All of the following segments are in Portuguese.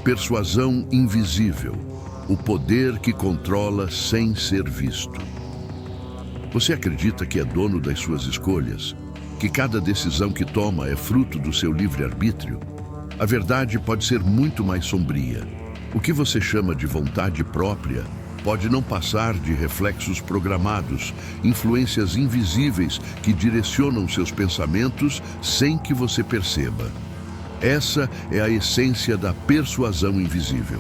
Persuasão invisível, o poder que controla sem ser visto. Você acredita que é dono das suas escolhas? Que cada decisão que toma é fruto do seu livre-arbítrio? A verdade pode ser muito mais sombria. O que você chama de vontade própria pode não passar de reflexos programados, influências invisíveis que direcionam seus pensamentos sem que você perceba. Essa é a essência da persuasão invisível.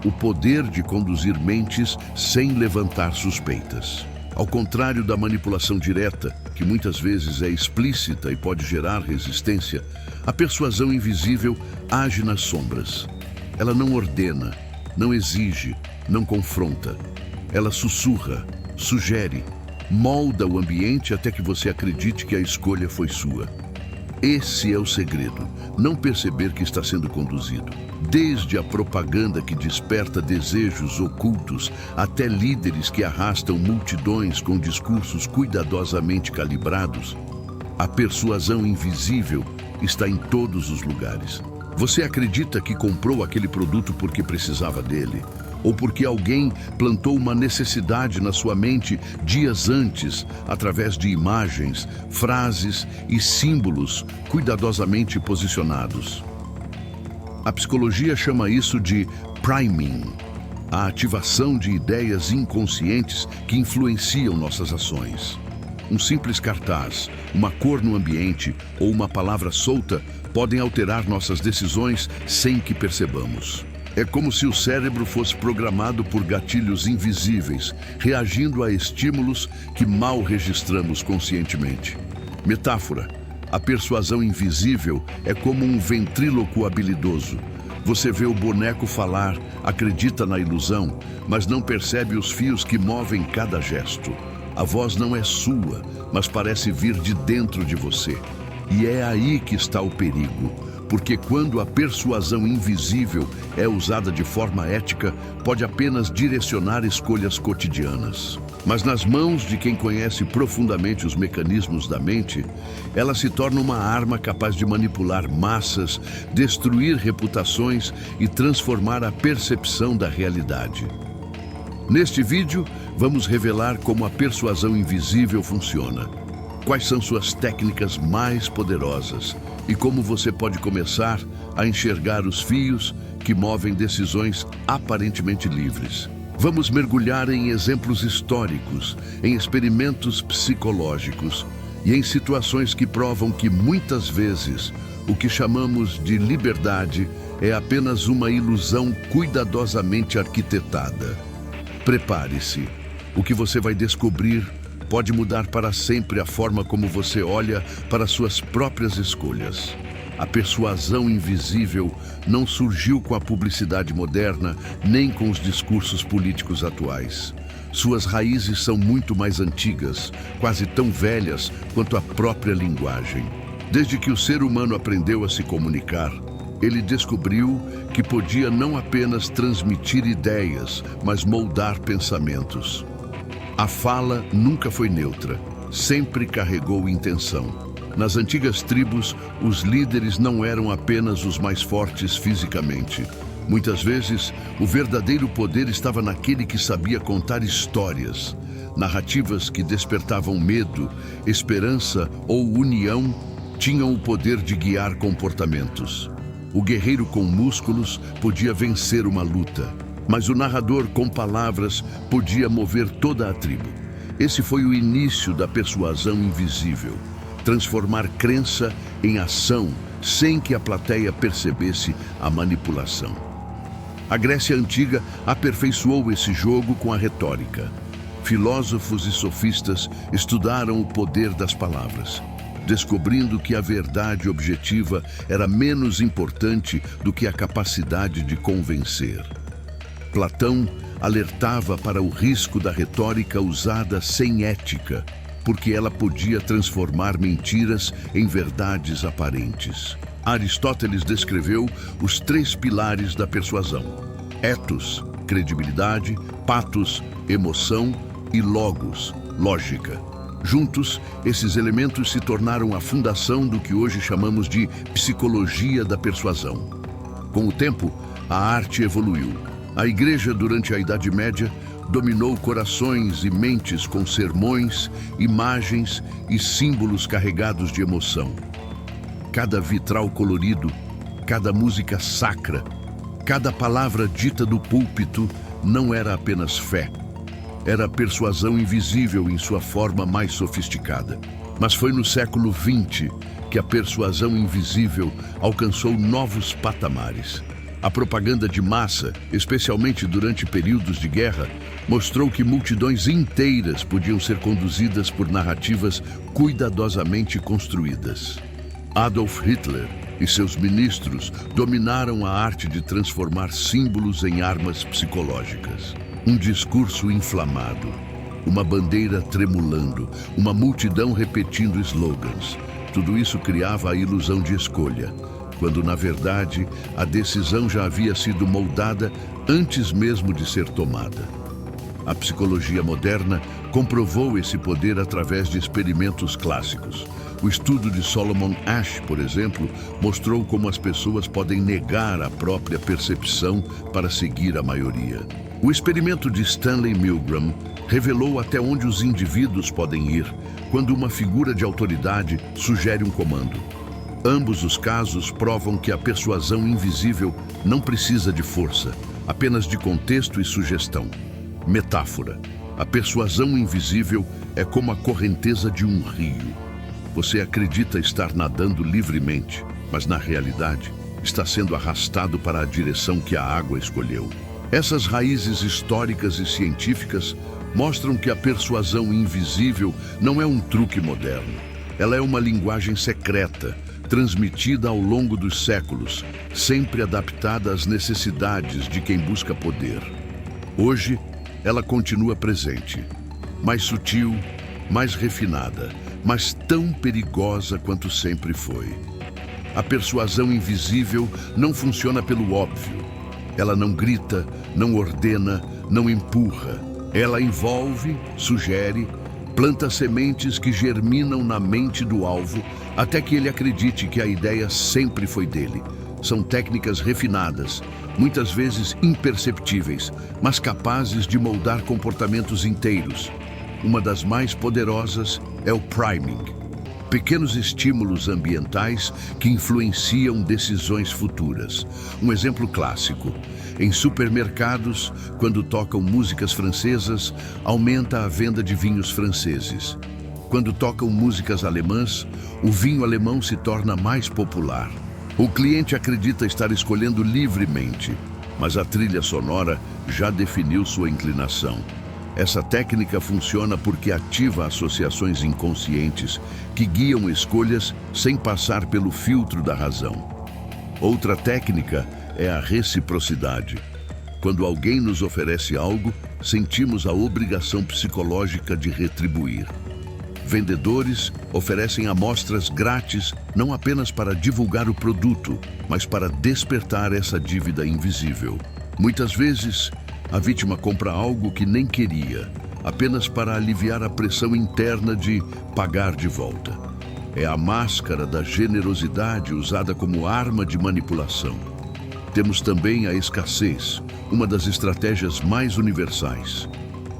O poder de conduzir mentes sem levantar suspeitas. Ao contrário da manipulação direta, que muitas vezes é explícita e pode gerar resistência, a persuasão invisível age nas sombras. Ela não ordena, não exige, não confronta. Ela sussurra, sugere, molda o ambiente até que você acredite que a escolha foi sua. Esse é o segredo, não perceber que está sendo conduzido. Desde a propaganda que desperta desejos ocultos, até líderes que arrastam multidões com discursos cuidadosamente calibrados, a persuasão invisível está em todos os lugares. Você acredita que comprou aquele produto porque precisava dele? Ou porque alguém plantou uma necessidade na sua mente dias antes, através de imagens, frases e símbolos cuidadosamente posicionados. A psicologia chama isso de priming, a ativação de ideias inconscientes que influenciam nossas ações. Um simples cartaz, uma cor no ambiente ou uma palavra solta podem alterar nossas decisões sem que percebamos. É como se o cérebro fosse programado por gatilhos invisíveis, reagindo a estímulos que mal registramos conscientemente. Metáfora: a persuasão invisível é como um ventríloco habilidoso. Você vê o boneco falar, acredita na ilusão, mas não percebe os fios que movem cada gesto. A voz não é sua, mas parece vir de dentro de você. E é aí que está o perigo. Porque quando a persuasão invisível é usada de forma ética, pode apenas direcionar escolhas cotidianas. Mas nas mãos de quem conhece profundamente os mecanismos da mente, ela se torna uma arma capaz de manipular massas, destruir reputações e transformar a percepção da realidade. Neste vídeo, vamos revelar como a persuasão invisível funciona. Quais são suas técnicas mais poderosas e como você pode começar a enxergar os fios que movem decisões aparentemente livres. Vamos mergulhar em exemplos históricos, em experimentos psicológicos e em situações que provam que muitas vezes o que chamamos de liberdade é apenas uma ilusão cuidadosamente arquitetada. Prepare-se. O que você vai descobrir pode mudar para sempre a forma como você olha para suas próprias escolhas. A persuasão invisível não surgiu com a publicidade moderna, nem com os discursos políticos atuais. Suas raízes são muito mais antigas, quase tão velhas quanto a própria linguagem. Desde que o ser humano aprendeu a se comunicar, ele descobriu que podia não apenas transmitir ideias, mas moldar pensamentos. A fala nunca foi neutra, sempre carregou intenção. Nas antigas tribos, os líderes não eram apenas os mais fortes fisicamente. Muitas vezes, o verdadeiro poder estava naquele que sabia contar histórias, narrativas que despertavam medo, esperança ou união, tinham o poder de guiar comportamentos. O guerreiro com músculos podia vencer uma luta, mas o narrador com palavras podia mover toda a tribo. Esse foi o início da persuasão invisível. Transformar crença em ação sem que a plateia percebesse a manipulação. A Grécia Antiga aperfeiçoou esse jogo com a retórica. Filósofos e sofistas estudaram o poder das palavras, descobrindo que a verdade objetiva era menos importante do que a capacidade de convencer. Platão alertava para o risco da retórica usada sem ética, porque ela podia transformar mentiras em verdades aparentes. Aristóteles descreveu os 3 pilares da persuasão: ethos, credibilidade; pathos, emoção; e logos, lógica. Juntos, esses elementos se tornaram a fundação do que hoje chamamos de psicologia da persuasão. Com o tempo, a arte evoluiu. A Igreja, durante a Idade Média, dominou corações e mentes com sermões, imagens e símbolos carregados de emoção. Cada vitral colorido, cada música sacra, cada palavra dita do púlpito não era apenas fé. Era persuasão invisível em sua forma mais sofisticada. Mas foi no século XX que a persuasão invisível alcançou novos patamares. A propaganda de massa, especialmente durante períodos de guerra, mostrou que multidões inteiras podiam ser conduzidas por narrativas cuidadosamente construídas. Adolf Hitler e seus ministros dominaram a arte de transformar símbolos em armas psicológicas. Um discurso inflamado, uma bandeira tremulando, uma multidão repetindo slogans. Tudo isso criava a ilusão de escolha, quando, na verdade, a decisão já havia sido moldada antes mesmo de ser tomada. A psicologia moderna comprovou esse poder através de experimentos clássicos. O estudo de Solomon Asch, por exemplo, mostrou como as pessoas podem negar a própria percepção para seguir a maioria. O experimento de Stanley Milgram revelou até onde os indivíduos podem ir quando uma figura de autoridade sugere um comando. Ambos os casos provam que a persuasão invisível não precisa de força, apenas de contexto e sugestão. Metáfora. A persuasão invisível é como a correnteza de um rio. Você acredita estar nadando livremente, mas na realidade está sendo arrastado para a direção que a água escolheu. Essas raízes históricas e científicas mostram que a persuasão invisível não é um truque moderno. Ela é uma linguagem secreta, transmitida ao longo dos séculos, sempre adaptada às necessidades de quem busca poder. Hoje, ela continua presente, mais sutil, mais refinada, mas tão perigosa quanto sempre foi. A persuasão invisível não funciona pelo óbvio. Ela não grita, não ordena, não empurra. Ela envolve, sugere, planta sementes que germinam na mente do alvo até que ele acredite que a ideia sempre foi dele. São técnicas refinadas, muitas vezes imperceptíveis, mas capazes de moldar comportamentos inteiros. Uma das mais poderosas é o priming. Pequenos estímulos ambientais que influenciam decisões futuras. Um exemplo clássico. Em supermercados, quando tocam músicas francesas, aumenta a venda de vinhos franceses. Quando tocam músicas alemãs, o vinho alemão se torna mais popular. O cliente acredita estar escolhendo livremente, mas a trilha sonora já definiu sua inclinação. Essa técnica funciona porque ativa associações inconscientes que guiam escolhas sem passar pelo filtro da razão. Outra técnica é a reciprocidade. Quando alguém nos oferece algo, sentimos a obrigação psicológica de retribuir. Vendedores oferecem amostras grátis não apenas para divulgar o produto, mas para despertar essa dívida invisível. Muitas vezes, a vítima compra algo que nem queria, apenas para aliviar a pressão interna de pagar de volta. É a máscara da generosidade usada como arma de manipulação. Temos também a escassez, uma das estratégias mais universais.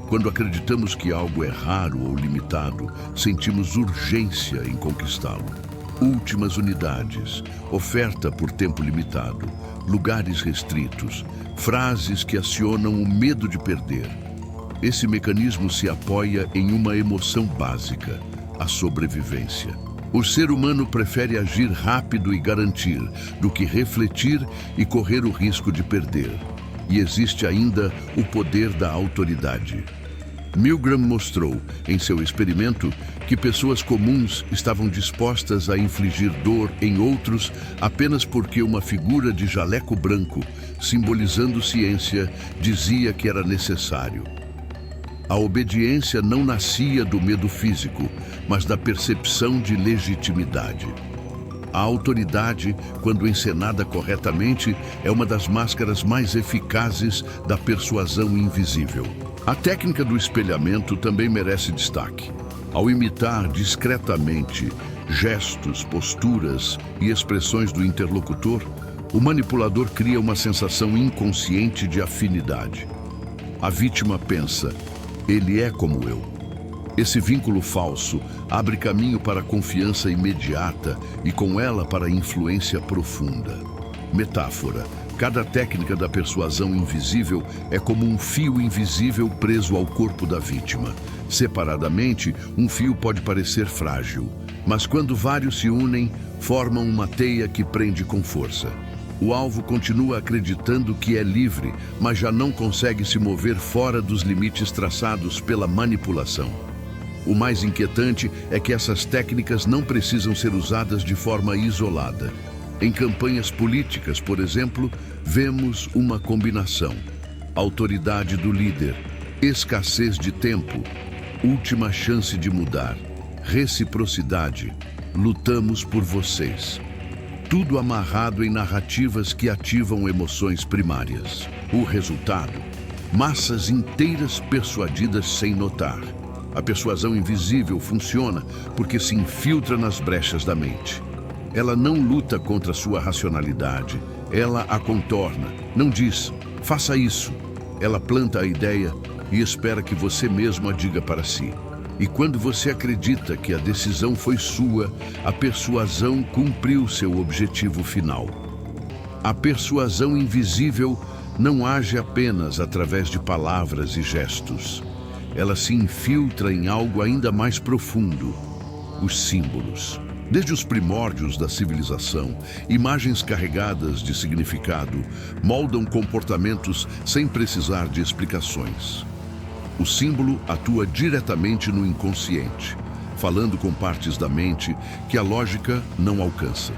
Quando acreditamos que algo é raro ou limitado, sentimos urgência em conquistá-lo. Últimas unidades, oferta por tempo limitado, lugares restritos, frases que acionam o medo de perder. Esse mecanismo se apoia em uma emoção básica, a sobrevivência. O ser humano prefere agir rápido e garantir, do que refletir e correr o risco de perder. E existe ainda o poder da autoridade. Milgram mostrou, em seu experimento, que pessoas comuns estavam dispostas a infligir dor em outros apenas porque uma figura de jaleco branco, simbolizando ciência, dizia que era necessário. A obediência não nascia do medo físico, mas da percepção de legitimidade. A autoridade, quando encenada corretamente, é uma das máscaras mais eficazes da persuasão invisível. A técnica do espelhamento também merece destaque. Ao imitar discretamente gestos, posturas e expressões do interlocutor, O manipulador cria uma sensação inconsciente de afinidade. A vítima pensa, ele é como eu. Esse vínculo falso abre caminho para a confiança imediata e com ela para a influência profunda. Metáfora. Cada técnica da persuasão invisível é como um fio invisível preso ao corpo da vítima. Separadamente, um fio pode parecer frágil, mas quando vários se unem, formam uma teia que prende com força. O alvo continua acreditando que é livre, mas já não consegue se mover fora dos limites traçados pela manipulação. O mais inquietante é que essas técnicas não precisam ser usadas de forma isolada. Em campanhas políticas, por exemplo, vemos uma combinação. Autoridade do líder, escassez de tempo, última chance de mudar, reciprocidade, lutamos por vocês. Tudo amarrado em narrativas que ativam emoções primárias. O resultado? Massas inteiras persuadidas sem notar. A persuasão invisível funciona porque se infiltra nas brechas da mente. Ela não luta contra sua racionalidade, ela a contorna. Não diz, faça isso. Ela planta a ideia e espera que você mesmo a diga para si. E quando você acredita que a decisão foi sua, a persuasão cumpriu seu objetivo final. A persuasão invisível não age apenas através de palavras e gestos. Ela se infiltra em algo ainda mais profundo, os símbolos. Desde os primórdios da civilização, imagens carregadas de significado moldam comportamentos sem precisar de explicações. O símbolo atua diretamente no inconsciente, falando com partes da mente que a lógica não alcança.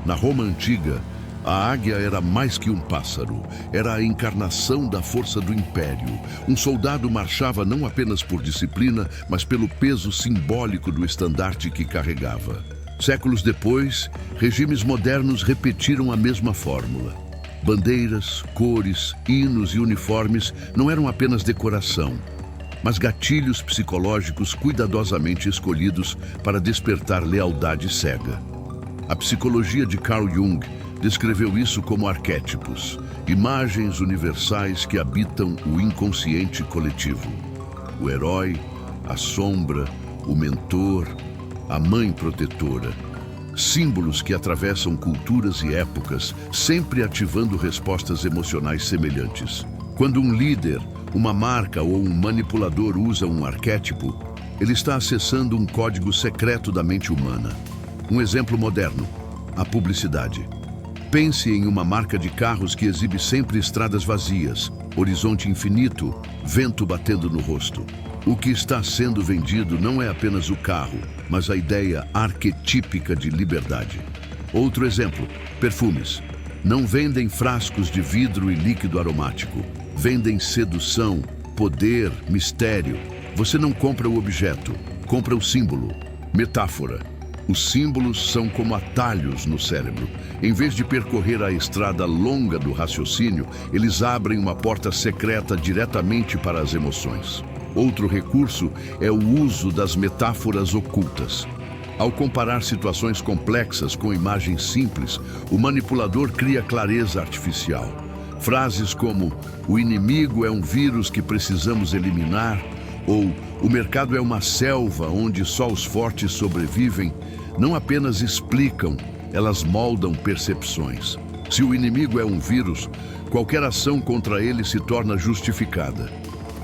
Na Roma antiga, a águia era mais que um pássaro, era a encarnação da força do império. Um soldado marchava não apenas por disciplina, mas pelo peso simbólico do estandarte que carregava. Séculos depois, regimes modernos repetiram a mesma fórmula. Bandeiras, cores, hinos e uniformes não eram apenas decoração, mas gatilhos psicológicos cuidadosamente escolhidos para despertar lealdade cega. A psicologia de Carl Jung descreveu isso como arquétipos, imagens universais que habitam o inconsciente coletivo. O herói, a sombra, o mentor, a mãe protetora. Símbolos que atravessam culturas e épocas, sempre ativando respostas emocionais semelhantes. Quando um líder, uma marca ou um manipulador usa um arquétipo, ele está acessando um código secreto da mente humana. Um exemplo moderno, a publicidade. Pense em uma marca de carros que exibe sempre estradas vazias, horizonte infinito, vento batendo no rosto. O que está sendo vendido não é apenas o carro, mas a ideia arquetípica de liberdade. Outro exemplo, perfumes. Não vendem frascos de vidro e líquido aromático. Vendem sedução, poder, mistério. Você não compra o objeto, compra o símbolo. Metáfora. Os símbolos são como atalhos no cérebro. Em vez de percorrer a estrada longa do raciocínio, eles abrem uma porta secreta diretamente para as emoções. Outro recurso é o uso das metáforas ocultas. Ao comparar situações complexas com imagens simples, o manipulador cria clareza artificial. Frases como "o inimigo é um vírus que precisamos eliminar" ou "o mercado é uma selva onde só os fortes sobrevivem" não apenas explicam, elas moldam percepções. Se o inimigo é um vírus, qualquer ação contra ele se torna justificada.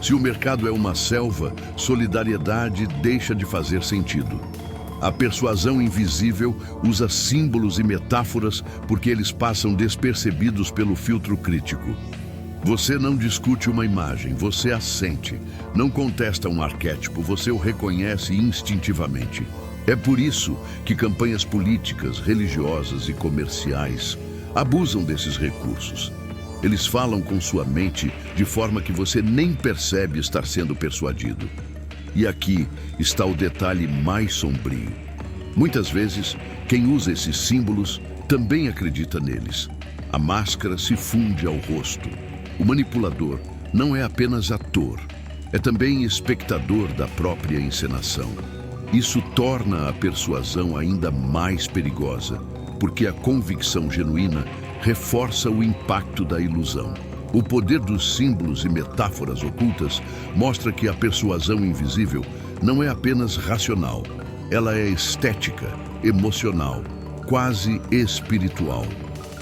Se o mercado é uma selva, solidariedade deixa de fazer sentido. A persuasão invisível usa símbolos e metáforas porque eles passam despercebidos pelo filtro crítico. Você não discute uma imagem, você a sente. Não contesta um arquétipo, você o reconhece instintivamente. É por isso que campanhas políticas, religiosas e comerciais abusam desses recursos. Eles falam com sua mente de forma que você nem percebe estar sendo persuadido. E aqui está o detalhe mais sombrio. Muitas vezes, quem usa esses símbolos também acredita neles. A máscara se funde ao rosto. O manipulador não é apenas ator, é também espectador da própria encenação. Isso torna a persuasão ainda mais perigosa, porque a convicção genuína reforça o impacto da ilusão. O poder dos símbolos e metáforas ocultas mostra que a persuasão invisível não é apenas racional, ela é estética, emocional, quase espiritual.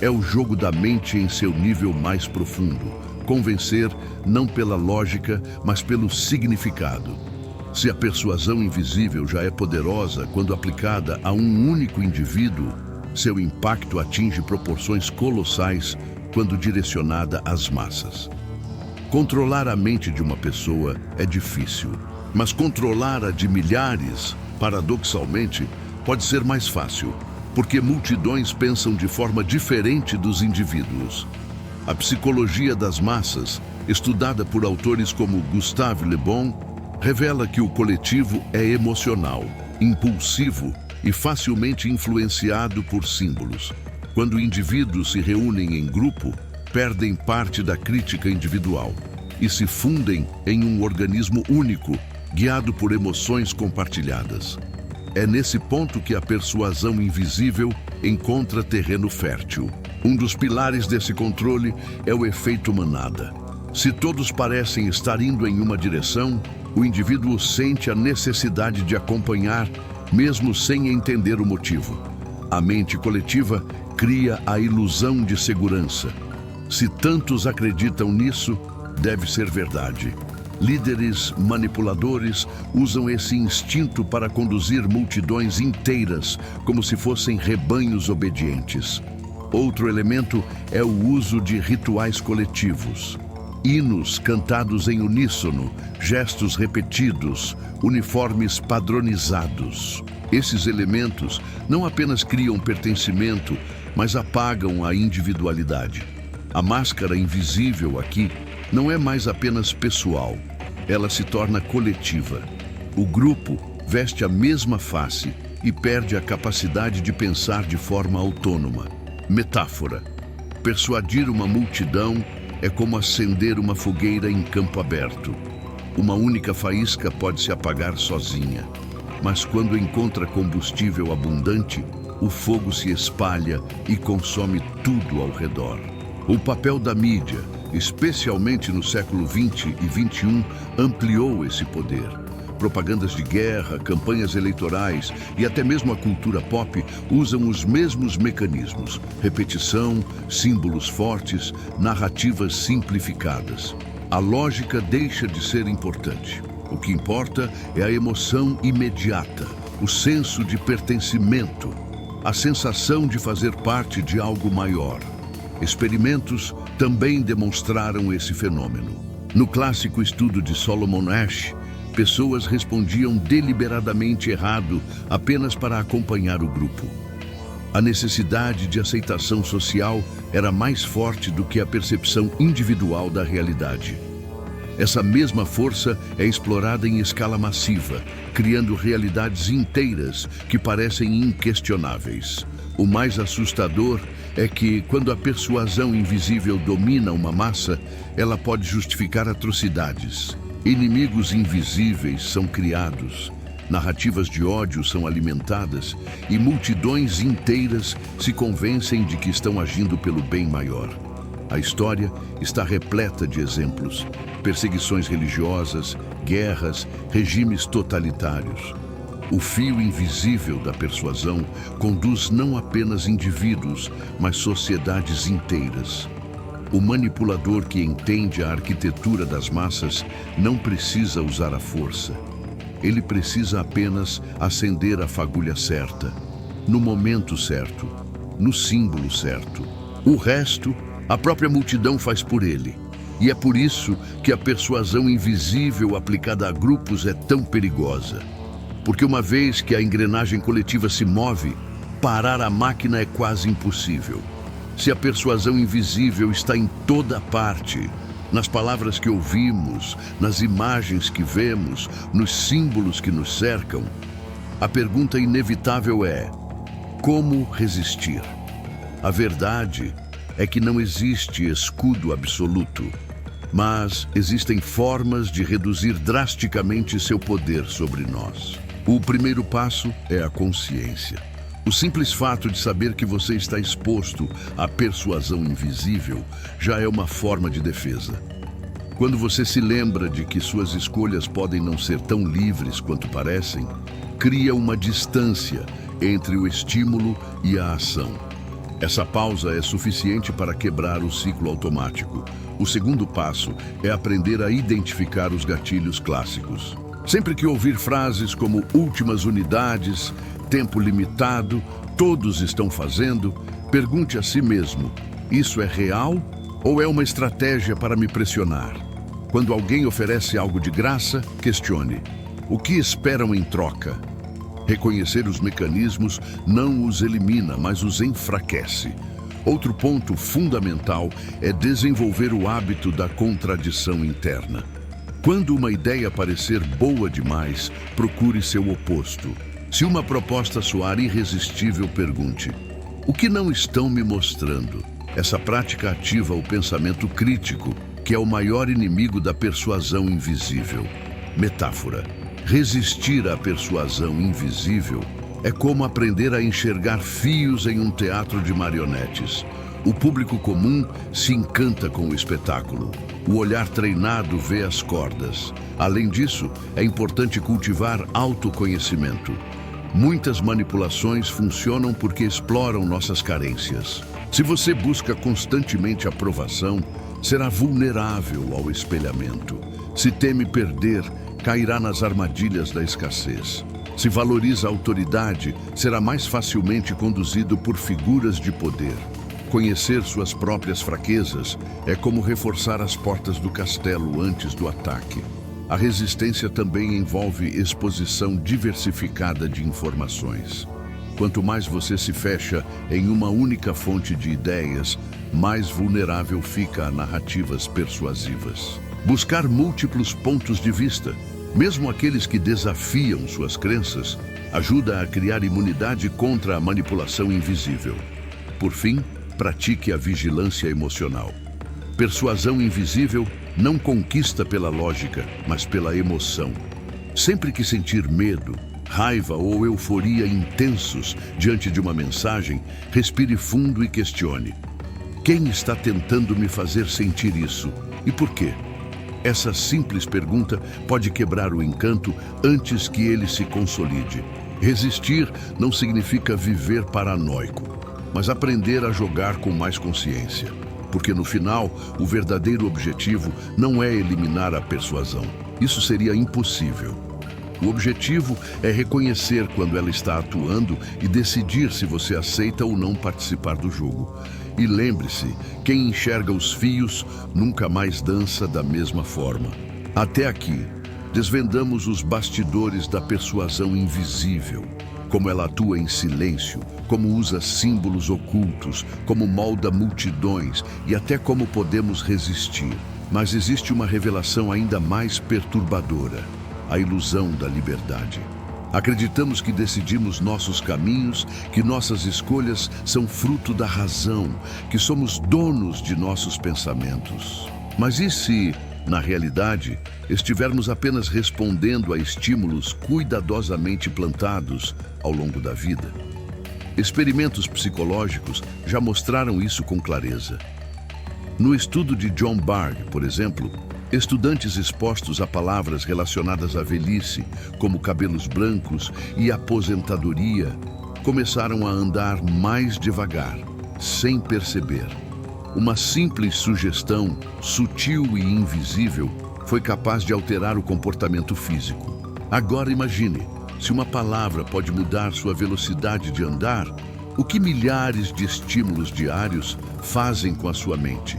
É o jogo da mente em seu nível mais profundo, convencer não pela lógica, mas pelo significado. Se a persuasão invisível já é poderosa quando aplicada a um único indivíduo, seu impacto atinge proporções colossais quando direcionada às massas. Controlar a mente de uma pessoa é difícil, mas controlar a de milhares, paradoxalmente, pode ser mais fácil, porque multidões pensam de forma diferente dos indivíduos. A psicologia das massas, estudada por autores como Gustave Le Bon, revela que o coletivo é emocional, impulsivo e facilmente influenciado por símbolos. Quando indivíduos se reúnem em grupo, perdem parte da crítica individual e se fundem em um organismo único, guiado por emoções compartilhadas. É nesse ponto que a persuasão invisível encontra terreno fértil. Um dos pilares desse controle é o efeito manada. Se todos parecem estar indo em uma direção, o indivíduo sente a necessidade de acompanhar, mesmo sem entender o motivo. A mente coletiva cria a ilusão de segurança. Se tantos acreditam nisso, deve ser verdade. Líderes manipuladores usam esse instinto para conduzir multidões inteiras como se fossem rebanhos obedientes. Outro elemento é o uso de rituais coletivos. Hinos cantados em uníssono, gestos repetidos, uniformes padronizados. Esses elementos não apenas criam pertencimento, mas apagam a individualidade. A máscara invisível aqui não é mais apenas pessoal, ela se torna coletiva. O grupo veste a mesma face e perde a capacidade de pensar de forma autônoma. Metáfora. Persuadir uma multidão é como acender uma fogueira em campo aberto. Uma única faísca pode se apagar sozinha, mas quando encontra combustível abundante, o fogo se espalha e consome tudo ao redor. O papel da mídia, especialmente no século XX e XXI, ampliou esse poder. Propagandas de guerra, campanhas eleitorais e até mesmo a cultura pop usam os mesmos mecanismos: repetição, símbolos fortes, narrativas simplificadas. A lógica deixa de ser importante. O que importa é a emoção imediata, o senso de pertencimento, a sensação de fazer parte de algo maior. Experimentos também demonstraram esse fenômeno. No clássico estudo de Solomon Asch, pessoas respondiam deliberadamente errado apenas para acompanhar o grupo. A necessidade de aceitação social era mais forte do que a percepção individual da realidade. Essa mesma força é explorada em escala massiva, criando realidades inteiras que parecem inquestionáveis. O mais assustador é que, quando a persuasão invisível domina uma massa, ela pode justificar atrocidades. Inimigos invisíveis são criados, narrativas de ódio são alimentadas e multidões inteiras se convencem de que estão agindo pelo bem maior. A história está repleta de exemplos: perseguições religiosas, guerras, regimes totalitários. O fio invisível da persuasão conduz não apenas indivíduos, mas sociedades inteiras. O manipulador que entende a arquitetura das massas não precisa usar a força. Ele precisa apenas acender a fagulha certa, no momento certo, no símbolo certo. O resto, a própria multidão faz por ele. E é por isso que a persuasão invisível aplicada a grupos é tão perigosa. Porque uma vez que a engrenagem coletiva se move, parar a máquina é quase impossível. Se a persuasão invisível está em toda parte, nas palavras que ouvimos, nas imagens que vemos, nos símbolos que nos cercam, a pergunta inevitável é: como resistir? A verdade é que não existe escudo absoluto, mas existem formas de reduzir drasticamente seu poder sobre nós. O primeiro passo é a consciência. O simples fato de saber que você está exposto à persuasão invisível já é uma forma de defesa. Quando você se lembra de que suas escolhas podem não ser tão livres quanto parecem, cria uma distância entre o estímulo e a ação. Essa pausa é suficiente para quebrar o ciclo automático. O segundo passo é aprender a identificar os gatilhos clássicos. Sempre que ouvir frases como últimas unidades, tempo limitado, todos estão fazendo, pergunte a si mesmo: isso é real ou é uma estratégia para me pressionar? Quando alguém oferece algo de graça, questione: o que esperam em troca? Reconhecer os mecanismos não os elimina, mas os enfraquece. Outro ponto fundamental é desenvolver o hábito da contradição interna. Quando uma ideia parecer boa demais, procure seu oposto. Se uma proposta soar irresistível, pergunte: o que não estão me mostrando? Essa prática ativa o pensamento crítico, que é o maior inimigo da persuasão invisível. Metáfora: resistir à persuasão invisível é como aprender a enxergar fios em um teatro de marionetes. O público comum se encanta com o espetáculo. O olhar treinado vê as cordas. Além disso, é importante cultivar autoconhecimento. Muitas manipulações funcionam porque exploram nossas carências. Se você busca constantemente aprovação, será vulnerável ao espelhamento. Se teme perder, cairá nas armadilhas da escassez. Se valoriza a autoridade, será mais facilmente conduzido por figuras de poder. Conhecer suas próprias fraquezas é como reforçar as portas do castelo antes do ataque. A resistência também envolve exposição diversificada de informações. Quanto mais você se fecha em uma única fonte de ideias, mais vulnerável fica a narrativas persuasivas. Buscar múltiplos pontos de vista, mesmo aqueles que desafiam suas crenças, ajuda a criar imunidade contra a manipulação invisível. Por fim, pratique a vigilância emocional. Persuasão invisível não conquista pela lógica, mas pela emoção. Sempre que sentir medo, raiva ou euforia intensos diante de uma mensagem, respire fundo e questione: quem está tentando me fazer sentir isso e por quê? Essa simples pergunta pode quebrar o encanto antes que ele se consolide. Resistir não significa viver paranoico, mas aprender a jogar com mais consciência. Porque no final, o verdadeiro objetivo não é eliminar a persuasão. Isso seria impossível. O objetivo é reconhecer quando ela está atuando e decidir se você aceita ou não participar do jogo. E lembre-se, quem enxerga os fios nunca mais dança da mesma forma. Até aqui, desvendamos os bastidores da persuasão invisível. Como ela atua em silêncio, como usa símbolos ocultos, como molda multidões e até como podemos resistir. Mas existe uma revelação ainda mais perturbadora: a ilusão da liberdade. Acreditamos que decidimos nossos caminhos, que nossas escolhas são fruto da razão, que somos donos de nossos pensamentos. Mas e se, na realidade, estivermos apenas respondendo a estímulos cuidadosamente plantados ao longo da vida? Experimentos psicológicos já mostraram isso com clareza. No estudo de John Bargh, por exemplo, estudantes expostos a palavras relacionadas à velhice, como cabelos brancos e aposentadoria, começaram a andar mais devagar, sem perceber. Uma simples sugestão, sutil e invisível, foi capaz de alterar o comportamento físico. Agora imagine, se uma palavra pode mudar sua velocidade de andar, o que milhares de estímulos diários fazem com a sua mente?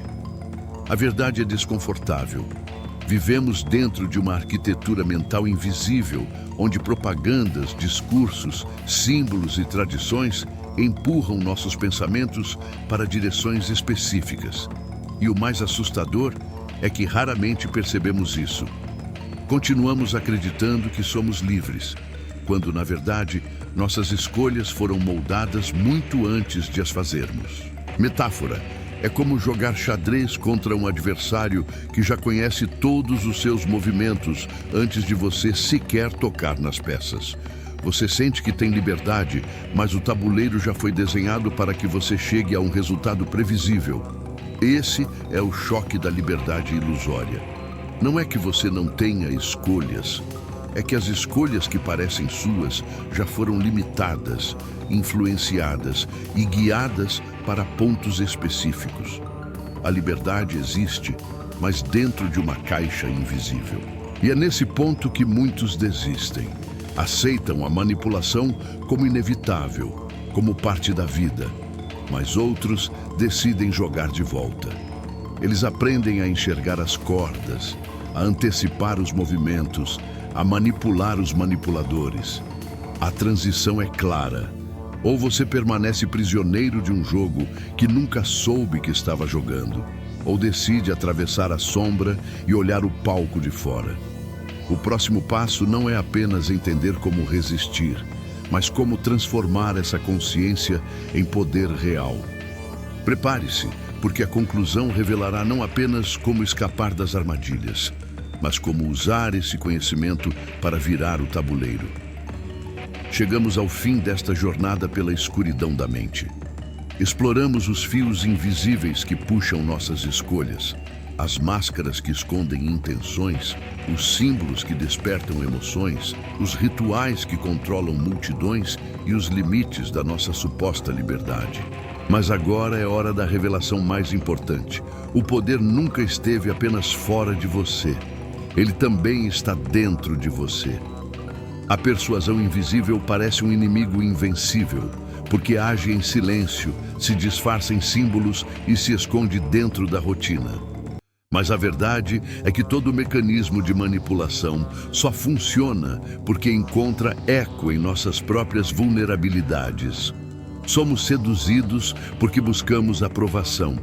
A verdade é desconfortável. Vivemos dentro de uma arquitetura mental invisível, onde propagandas, discursos, símbolos e tradições empurram nossos pensamentos para direções específicas. E o mais assustador é que raramente percebemos isso. Continuamos acreditando que somos livres, quando, na verdade, nossas escolhas foram moldadas muito antes de as fazermos. Metáfora: é como jogar xadrez contra um adversário que já conhece todos os seus movimentos antes de você sequer tocar nas peças. Você sente que tem liberdade, mas o tabuleiro já foi desenhado para que você chegue a um resultado previsível. Esse é o choque da liberdade ilusória. Não é que você não tenha escolhas, é que as escolhas que parecem suas já foram limitadas, influenciadas e guiadas para pontos específicos. A liberdade existe, mas dentro de uma caixa invisível. E é nesse ponto que muitos desistem. Aceitam a manipulação como inevitável, como parte da vida. Mas outros decidem jogar de volta. Eles aprendem a enxergar as cordas, a antecipar os movimentos, a manipular os manipuladores. A transição é clara. Ou você permanece prisioneiro de um jogo que nunca soube que estava jogando, ou decide atravessar a sombra e olhar o palco de fora. O próximo passo não é apenas entender como resistir, mas como transformar essa consciência em poder real. Prepare-se, porque a conclusão revelará não apenas como escapar das armadilhas, mas como usar esse conhecimento para virar o tabuleiro. Chegamos ao fim desta jornada pela escuridão da mente. Exploramos os fios invisíveis que puxam nossas escolhas, as máscaras que escondem intenções, os símbolos que despertam emoções, os rituais que controlam multidões e os limites da nossa suposta liberdade. Mas agora é hora da revelação mais importante. O poder nunca esteve apenas fora de você. Ele também está dentro de você. A persuasão invisível parece um inimigo invencível, porque age em silêncio, se disfarça em símbolos e se esconde dentro da rotina. Mas a verdade é que todo mecanismo de manipulação só funciona porque encontra eco em nossas próprias vulnerabilidades. Somos seduzidos porque buscamos aprovação.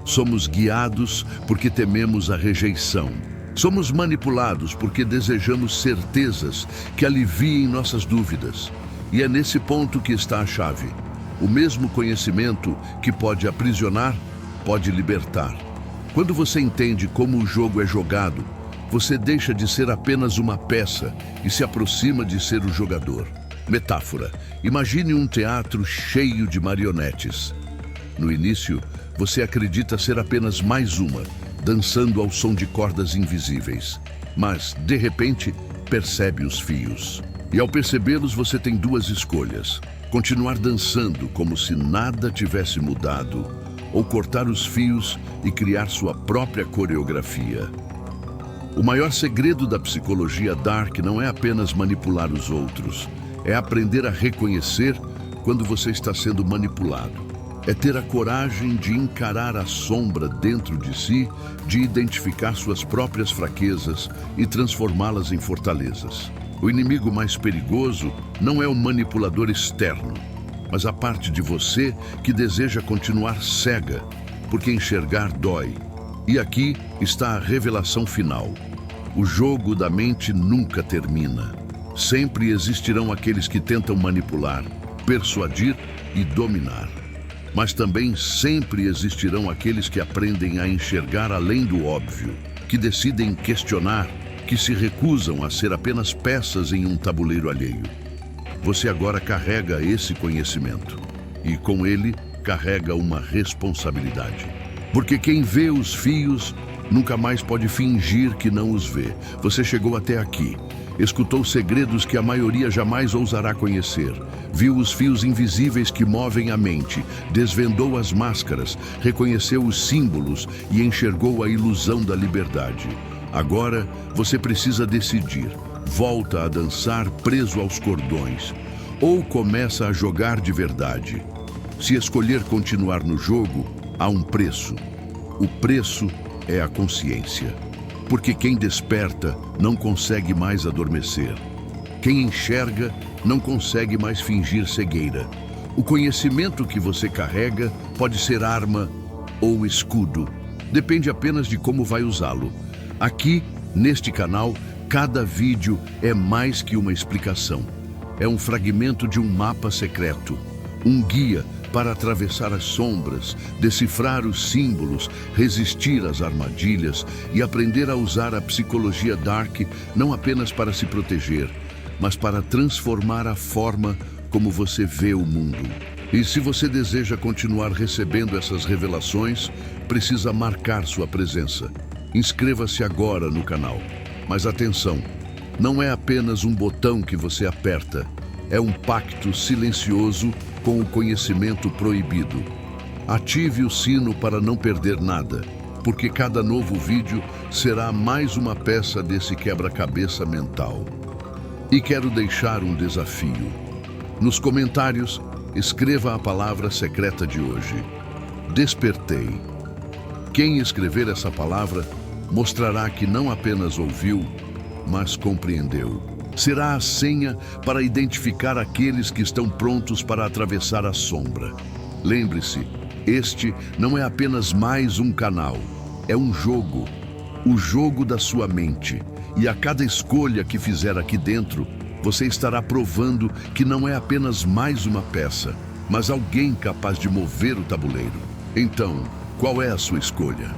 Somos guiados porque tememos a rejeição. Somos manipulados porque desejamos certezas que aliviem nossas dúvidas. E é nesse ponto que está a chave. O mesmo conhecimento que pode aprisionar, pode libertar. Quando você entende como o jogo é jogado, você deixa de ser apenas uma peça e se aproxima de ser o jogador. Metáfora: imagine um teatro cheio de marionetes. No início, você acredita ser apenas mais uma, dançando ao som de cordas invisíveis. Mas, de repente, percebe os fios. E ao percebê-los, você tem duas escolhas: continuar dançando como se nada tivesse mudado, ou cortar os fios e criar sua própria coreografia. O maior segredo da psicologia Dark não é apenas manipular os outros, é aprender a reconhecer quando você está sendo manipulado. É ter a coragem de encarar a sombra dentro de si, de identificar suas próprias fraquezas e transformá-las em fortalezas. O inimigo mais perigoso não é o manipulador externo, mas a parte de você que deseja continuar cega, porque enxergar dói. E aqui está a revelação final. O jogo da mente nunca termina. Sempre existirão aqueles que tentam manipular, persuadir e dominar. Mas também sempre existirão aqueles que aprendem a enxergar além do óbvio, que decidem questionar, que se recusam a ser apenas peças em um tabuleiro alheio. Você agora carrega esse conhecimento e, com ele, carrega uma responsabilidade. Porque quem vê os fios nunca mais pode fingir que não os vê. Você chegou até aqui, escutou segredos que a maioria jamais ousará conhecer, viu os fios invisíveis que movem a mente, desvendou as máscaras, reconheceu os símbolos e enxergou a ilusão da liberdade. Agora, você precisa decidir. Volta a dançar preso aos cordões, ou começa a jogar de verdade. Se escolher continuar no jogo, há um preço. O preço é a consciência. Porque quem desperta não consegue mais adormecer. Quem enxerga não consegue mais fingir cegueira. O conhecimento que você carrega pode ser arma ou escudo. Depende apenas de como vai usá-lo. Aqui, neste canal, cada vídeo é mais que uma explicação. É um fragmento de um mapa secreto, um guia para atravessar as sombras, decifrar os símbolos, resistir às armadilhas e aprender a usar a psicologia Dark não apenas para se proteger, mas para transformar a forma como você vê o mundo. E se você deseja continuar recebendo essas revelações, precisa marcar sua presença. Inscreva-se agora no canal. Mas atenção, não é apenas um botão que você aperta, é um pacto silencioso com o conhecimento proibido. Ative o sino para não perder nada, porque cada novo vídeo será mais uma peça desse quebra-cabeça mental. E quero deixar um desafio. Nos comentários, escreva a palavra secreta de hoje. Despertei. Quem escrever essa palavra mostrará que não apenas ouviu, mas compreendeu. Será a senha para identificar aqueles que estão prontos para atravessar a sombra. Lembre-se, este não é apenas mais um canal, é um jogo, o jogo da sua mente. E a cada escolha que fizer aqui dentro, você estará provando que não é apenas mais uma peça, mas alguém capaz de mover o tabuleiro. Então, qual é a sua escolha?